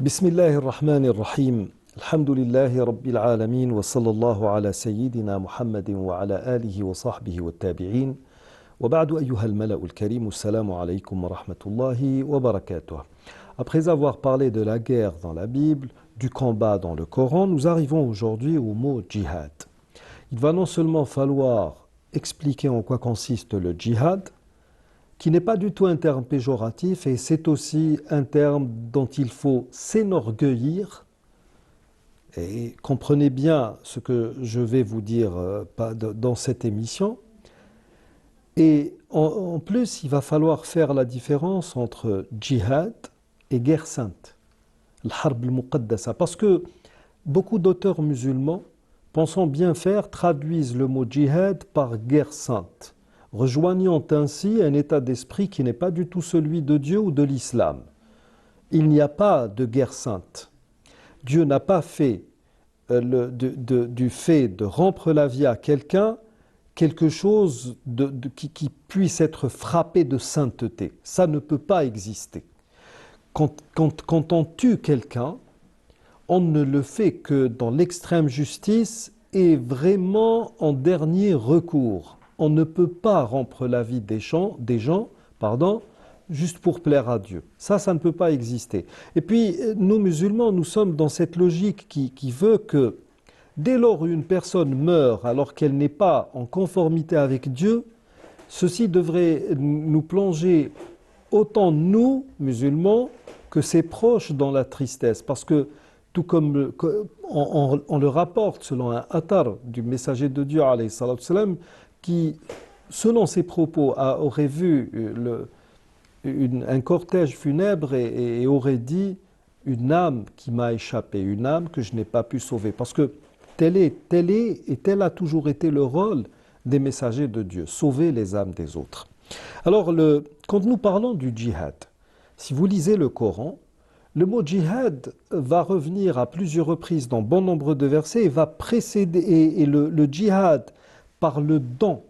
بسم الله الرحمن الرحيم الحمد لله رب العالمين وصلى الله على سيدنا محمد وعلى آله وصحبه والتابعين وبعد أيها الملأ الكريم السلام عليكم ورحمة الله وبركاته. Après avoir parlé de la guerre dans la Bible, du combat dans le Coran, nous arrivons aujourd'hui au mot djihad. Il va non seulement falloir expliquer en quoi consiste le djihad, qui n'est pas du tout un terme péjoratif, et c'est aussi un terme dont il faut s'enorgueillir. Et comprenez bien ce que je vais vous dire dans cette émission. Et en plus, il va falloir faire la différence entre djihad et guerre sainte, al-harb al-muqaddasa, parce que beaucoup d'auteurs musulmans, pensant bien faire, traduisent le mot djihad par guerre sainte, rejoignant ainsi un état d'esprit qui n'est pas du tout celui de Dieu ou de l'islam. Il n'y a pas de guerre sainte. Dieu n'a pas fait du fait de rompre la vie à quelqu'un quelque chose qui puisse être frappé de sainteté. Ça ne peut pas exister. Quand on tue quelqu'un, on ne le fait que dans l'extrême justice et vraiment en dernier recours. On ne peut pas rompre la vie des gens, juste pour plaire à Dieu. Ça ne peut pas exister. Et puis, nous musulmans, nous sommes dans cette logique qui veut que dès lors où une personne meurt alors qu'elle n'est pas en conformité avec Dieu, ceci devrait nous plonger autant nous, musulmans, que ses proches dans la tristesse. Parce que, tout comme on le rapporte selon un athar du messager de Dieu, alayhi salatu salam, qui, selon ses propos, aurait vu un cortège funèbre et aurait dit « une âme qui m'a échappé, une âme que je n'ai pas pu sauver ». Parce que tel est et tel a toujours été le rôle des messagers de Dieu, sauver les âmes des autres. Alors, quand nous parlons du djihad, si vous lisez le Coran, le mot djihad va revenir à plusieurs reprises dans bon nombre de versets et va précéder, et le djihad par le don,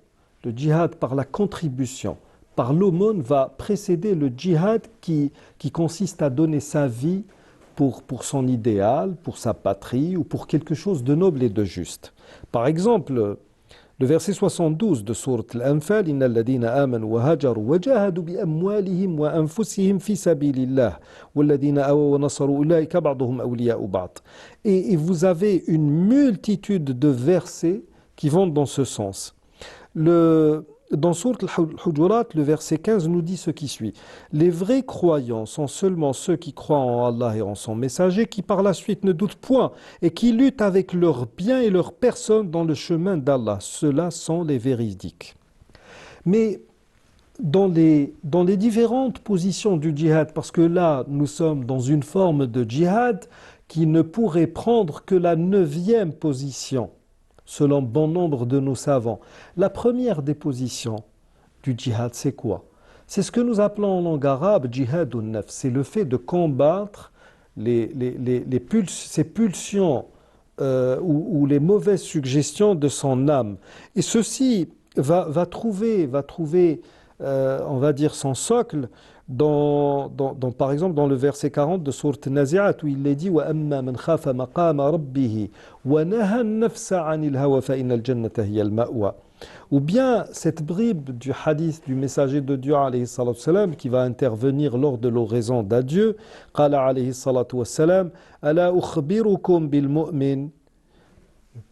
le djihad par la contribution, par l'aumône va précéder le djihad qui consiste à donner sa vie pour son idéal, pour sa patrie ou pour quelque chose de noble et de juste. Par exemple, le verset 72 de sourate Al-Anfal, Inna alladhina amanu wa hajaru wa jahadu bi amwalihim wa anfusihim fi sabilillah walladhina awaw wa nasaru ulaika ba'duhum awliya'u ba'd. Et vous avez une multitude de versets qui vont dans ce sens. Dans sourate Al-Hujurat, le verset 15 nous dit ce qui suit. Les vrais croyants sont seulement ceux qui croient en Allah et en son messager, qui par la suite ne doutent point et qui luttent avec leurs biens et leurs personnes dans le chemin d'Allah. Ceux-là sont les véridiques. Mais dans les différentes positions du djihad, parce que là, nous sommes dans une forme de djihad qui ne pourrait prendre que la 9e position, selon bon nombre de nos savants. La première des positions du djihad, c'est quoi? C'est ce que nous appelons en langue arabe djihad nafs. C'est le fait de combattre ces pulsions ou les mauvaises suggestions de son âme. Et ceci va trouver on va dire, son socle par exemple dans le verset 40 de sourate Nazi'at, où il est dit وَأَمَّا مَنْ خَافَ مَقَامَ رَبِّهِ وَنَهَى النَّفْسَ عَنِ الْهَوَى فَإِنَّ الْجَنَّةَ هِيَ الْمَأْوَى. Ou bien cette bribe du hadith du messager de Dieu alayhi salatu salam, qui va intervenir lors de l'oraison d'adieu. قال alayhi salatu wassalam أَلَا أُخْبِرُكُمْ بِالْمُؤْمِنِ.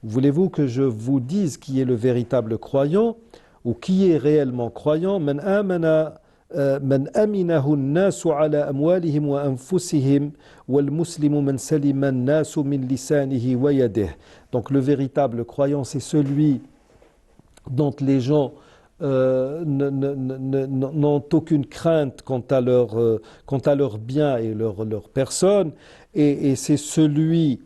Voulez-vous que je vous dise qui est le véritable croyant ou qui est réellement croyant? من أمنه الناس على أموالهم وأنفسهم والمسلم من سلم الناس من لسانه ويده. Donc le véritable croyant, c'est celui dont les gens n'ont aucune crainte quant à leurs biens et leur personne, et c'est celui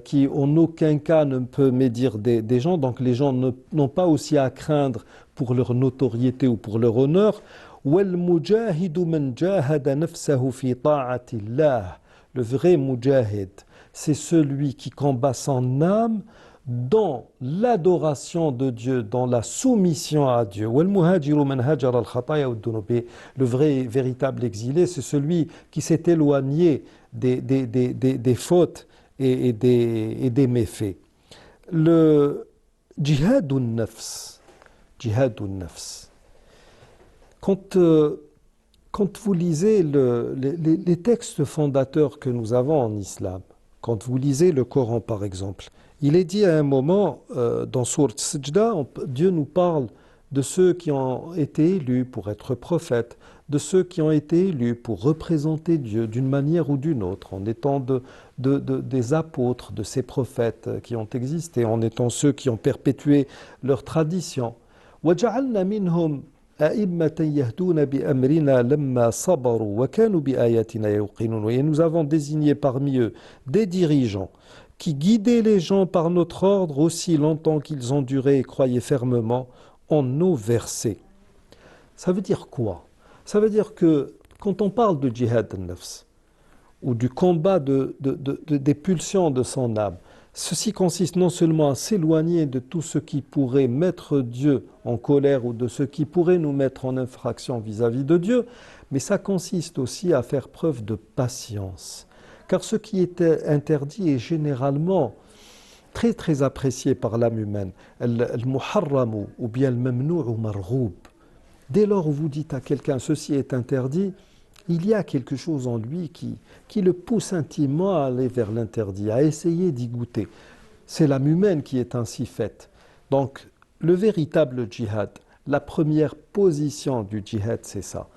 qui en aucun cas ne peut médire des gens. Donc les gens n'ont pas aussi à craindre pour leur notoriété ou pour leur honneur. وَالْمُجَاهِدُ مَنْ جَاهَدَ نَفْسَهُ فِي طَاعَةِ اللَّهِ. Le vrai mujahid, c'est celui qui combat son âme dans l'adoration de Dieu, dans la soumission à Dieu. Le vrai, véritable exilé, c'est celui qui s'est éloigné des fautes et des méfaits. Le jihad nafs, quand, quand vous lisez les textes fondateurs que nous avons en islam, quand vous lisez le Coran par exemple, il est dit à un moment dans Sourate Sajda, Dieu nous parle de ceux qui ont été élus pour être prophètes, de ceux qui ont été élus pour représenter Dieu d'une manière ou d'une autre, en étant des apôtres de ces prophètes qui ont existé, en étant ceux qui ont perpétué leur tradition. وَجَعَلْنَا مِنْهُمْ أَئِمَّةً يَهْدُونَ بِأَمْرِنَا لَمَّا صَبَرُوا وَكَانُوا بِآيَاتِنَا يُوقِنُونَ. Et nous avons désigné parmi eux des dirigeants qui guidaient les gens par notre ordre aussi longtemps qu'ils ont duré et croyaient fermement en nos versets. Ça veut dire quoi? Ça veut dire que quand on parle de jihad al-nafs, ou du combat des pulsions de son âme, ceci consiste non seulement à s'éloigner de tout ce qui pourrait mettre Dieu en colère ou de ce qui pourrait nous mettre en infraction vis-à-vis de Dieu, mais ça consiste aussi à faire preuve de patience. Car ce qui est interdit est généralement très très apprécié par l'âme humaine. Al-muharramu ou bien al-mamnu'u marghoub. Dès lors où vous dites à quelqu'un ceci est interdit, il y a quelque chose en lui qui le pousse intimement à aller vers l'interdit, à essayer d'y goûter. C'est l'âme humaine qui est ainsi faite. Donc, le véritable djihad, la première position du djihad, c'est ça.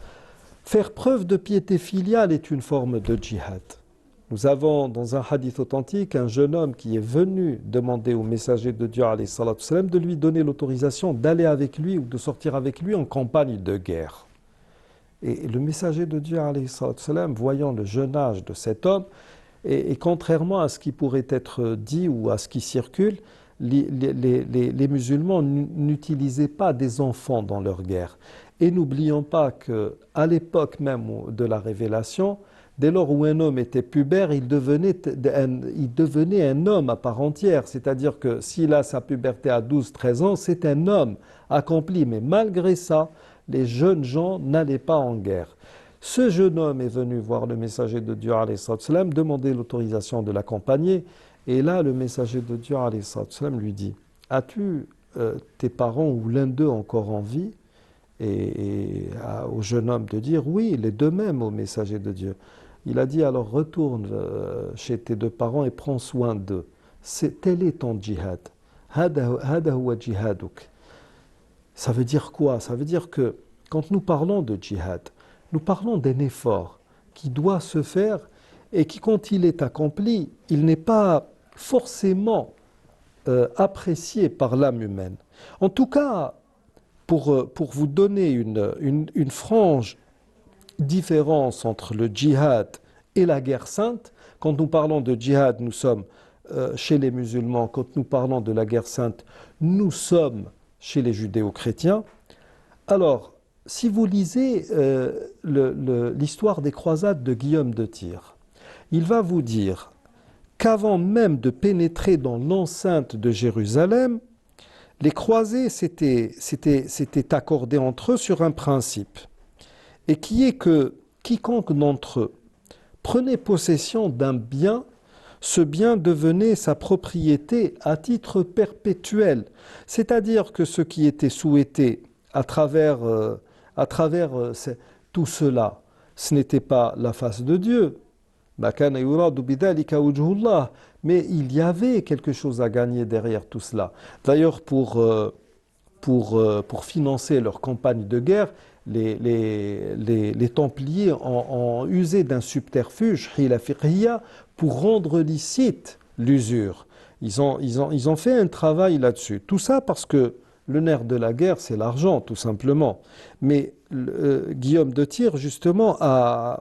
Faire preuve de piété filiale est une forme de djihad. Nous avons dans un hadith authentique un jeune homme qui est venu demander au messager de Dieu alayhi salatu wassalam, de lui donner l'autorisation d'aller avec lui ou de sortir avec lui en campagne de guerre. Et le messager de Dieu alayhi salatu wassalam, voyant le jeune âge de cet homme, et contrairement à ce qui pourrait être dit ou à ce qui circule, les musulmans n'utilisaient pas des enfants dans leur guerre. Et n'oublions pas qu'à l'époque même de la révélation, dès lors où un homme était pubère, il devenait un homme à part entière. C'est-à-dire que s'il a sa puberté à 12-13 ans, c'est un homme accompli. Mais malgré ça, les jeunes gens n'allaient pas en guerre. Ce jeune homme est venu voir le messager de Dieu, alayhi salam, demander l'autorisation de l'accompagner. Et là, le messager de Dieu, alayhi salam, lui dit, « As-tu tes parents ou l'un d'eux encore en vie ?» Et au jeune homme de dire, « Oui, les deux mêmes au messager de Dieu. » Il a dit, « Alors retourne chez tes deux parents et prends soin d'eux. Tel est ton djihad. Hada huwa jihaduk. » Ça veut dire quoi? Ça veut dire que quand nous parlons de djihad, nous parlons d'un effort qui doit se faire et qui, quand il est accompli, il n'est pas forcément apprécié par l'âme humaine. En tout cas, pour vous donner une frange différence entre le djihad et la guerre sainte, quand nous parlons de djihad, nous sommes chez les musulmans, quand nous parlons de la guerre sainte, nous sommes chez les judéo-chrétiens. Alors, si vous lisez l'histoire des croisades de Guillaume de Tyr, il va vous dire qu'avant même de pénétrer dans l'enceinte de Jérusalem, les croisés s'étaient accordés entre eux sur un principe, et qui est que quiconque d'entre eux prenait possession d'un bien, ce bien devenait sa propriété à titre perpétuel. C'est-à-dire que ce qui était souhaité à travers tout cela, ce n'était pas la face de Dieu, mais il y avait quelque chose à gagner derrière tout cela. D'ailleurs, pour financer leur campagne de guerre, les Templiers ont usé d'un subterfuge, hila fiqhiyya, pour rendre licite l'usure. Ils ont fait un travail là-dessus. Tout ça parce que le nerf de la guerre, c'est l'argent, tout simplement. Mais Guillaume de Tyr, justement, a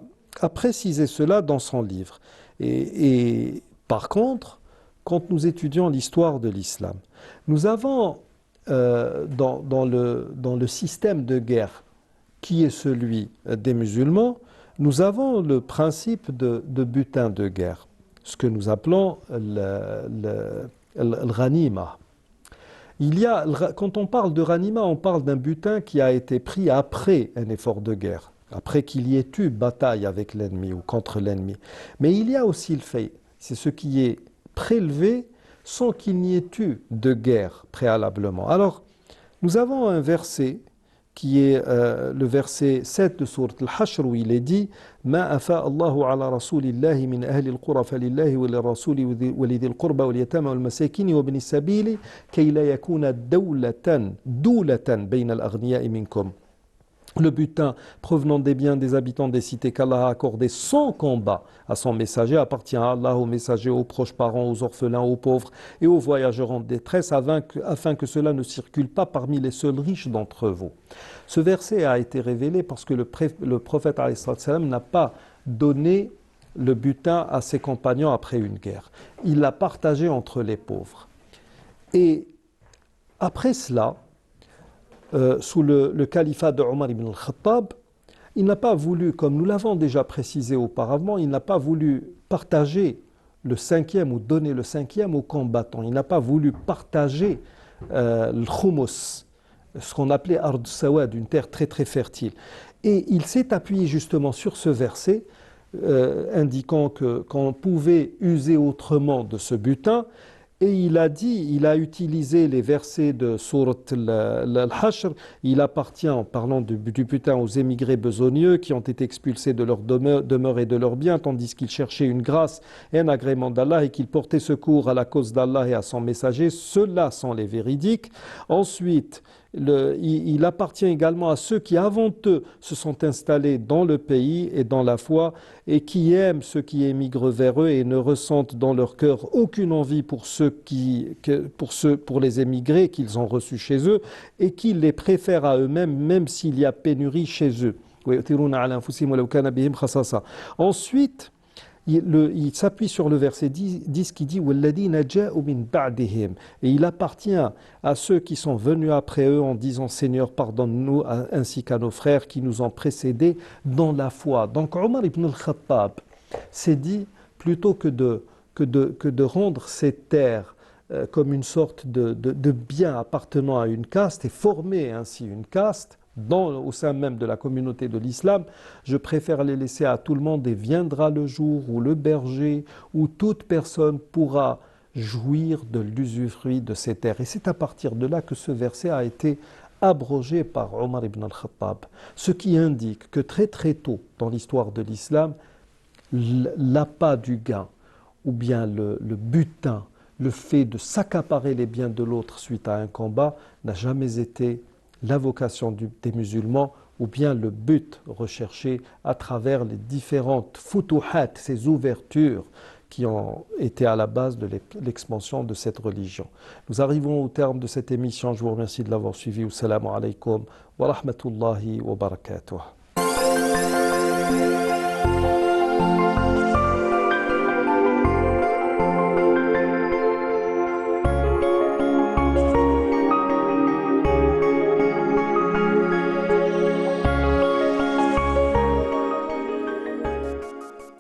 précisé cela dans son livre. Et par contre, quand nous étudions l'histoire de l'islam, nous avons dans le système de guerre qui est celui des musulmans, nous avons le principe de butin de guerre, ce que nous appelons al-ghanima. Quand on parle de ghanima, on parle d'un butin qui a été pris après un effort de guerre, après qu'il y ait eu bataille avec l'ennemi ou contre l'ennemi. Mais il y a aussi le fait, c'est ce qui est prélevé sans qu'il n'y ait eu de guerre préalablement. Alors, nous avons un verset qui est le verset 7 de sourate Al-Hashr où il est dit ما أفاء الله على رسول الله من أهل القرى فلله وللرسول ولذي القربى واليتامى والمساكين وابن السبيل كي لا يكون دولة بين الأغنياء منكم. Le butin provenant des biens des habitants des cités qu'Allah a accordé sans combat à son messager appartient à Allah, aux messagers, aux proches parents, aux orphelins, aux pauvres et aux voyageurs en détresse afin que cela ne circule pas parmi les seuls riches d'entre vous. Ce verset a été révélé parce que le prophète alayhi salam n'a pas donné le butin à ses compagnons après une guerre. Il l'a partagé entre les pauvres. Et après cela, sous le califat de Omar ibn al-Khattab, il n'a pas voulu, comme nous l'avons déjà précisé auparavant, il n'a pas voulu partager le cinquième ou donner le cinquième aux combattants. Il n'a pas voulu partager le khumous, ce qu'on appelait Ard Sawad, une terre très très fertile. Et il s'est appuyé justement sur ce verset, indiquant qu'on pouvait user autrement de ce butin. Et il a utilisé les versets de Sourate Al-Hashr. Il appartient, en parlant du butin, aux émigrés besogneux qui ont été expulsés de leur demeure et de leurs biens, tandis qu'ils cherchaient une grâce et un agrément d'Allah et qu'ils portaient secours à la cause d'Allah et à son messager. Ceux-là sont les véridiques. Ensuite, il appartient également à ceux qui, avant eux, se sont installés dans le pays et dans la foi et qui aiment ceux qui émigrent vers eux et ne ressentent dans leur cœur aucune envie pour les émigrés qu'ils ont reçus chez eux et qui les préfèrent à eux-mêmes, même s'il y a pénurie chez eux. Ensuite, il s'appuie sur le verset 10 qui dit et il appartient à ceux qui sont venus après eux en disant Seigneur pardonne-nous ainsi qu'à nos frères qui nous ont précédés dans la foi. Donc Omar ibn al-Khattab s'est dit plutôt que de rendre ces terres comme une sorte de bien appartenant à une caste et former ainsi une caste au sein même de la communauté de l'islam, je préfère les laisser à tout le monde et viendra le jour où le berger, où toute personne pourra jouir de l'usufruit de ces terres. Et c'est à partir de là que ce verset a été abrogé par Omar ibn al-Khattab, ce qui indique que très très tôt dans l'histoire de l'islam, l'appât du gain ou bien le butin, le fait de s'accaparer les biens de l'autre suite à un combat n'a jamais été la vocation des musulmans ou bien le but recherché à travers les différentes futuhat, ces ouvertures qui ont été à la base de l'expansion de cette religion. Nous arrivons au terme de cette émission. Je vous remercie de l'avoir suivi. Assalamu alaikum wa rahmatullahi wa barakatuh.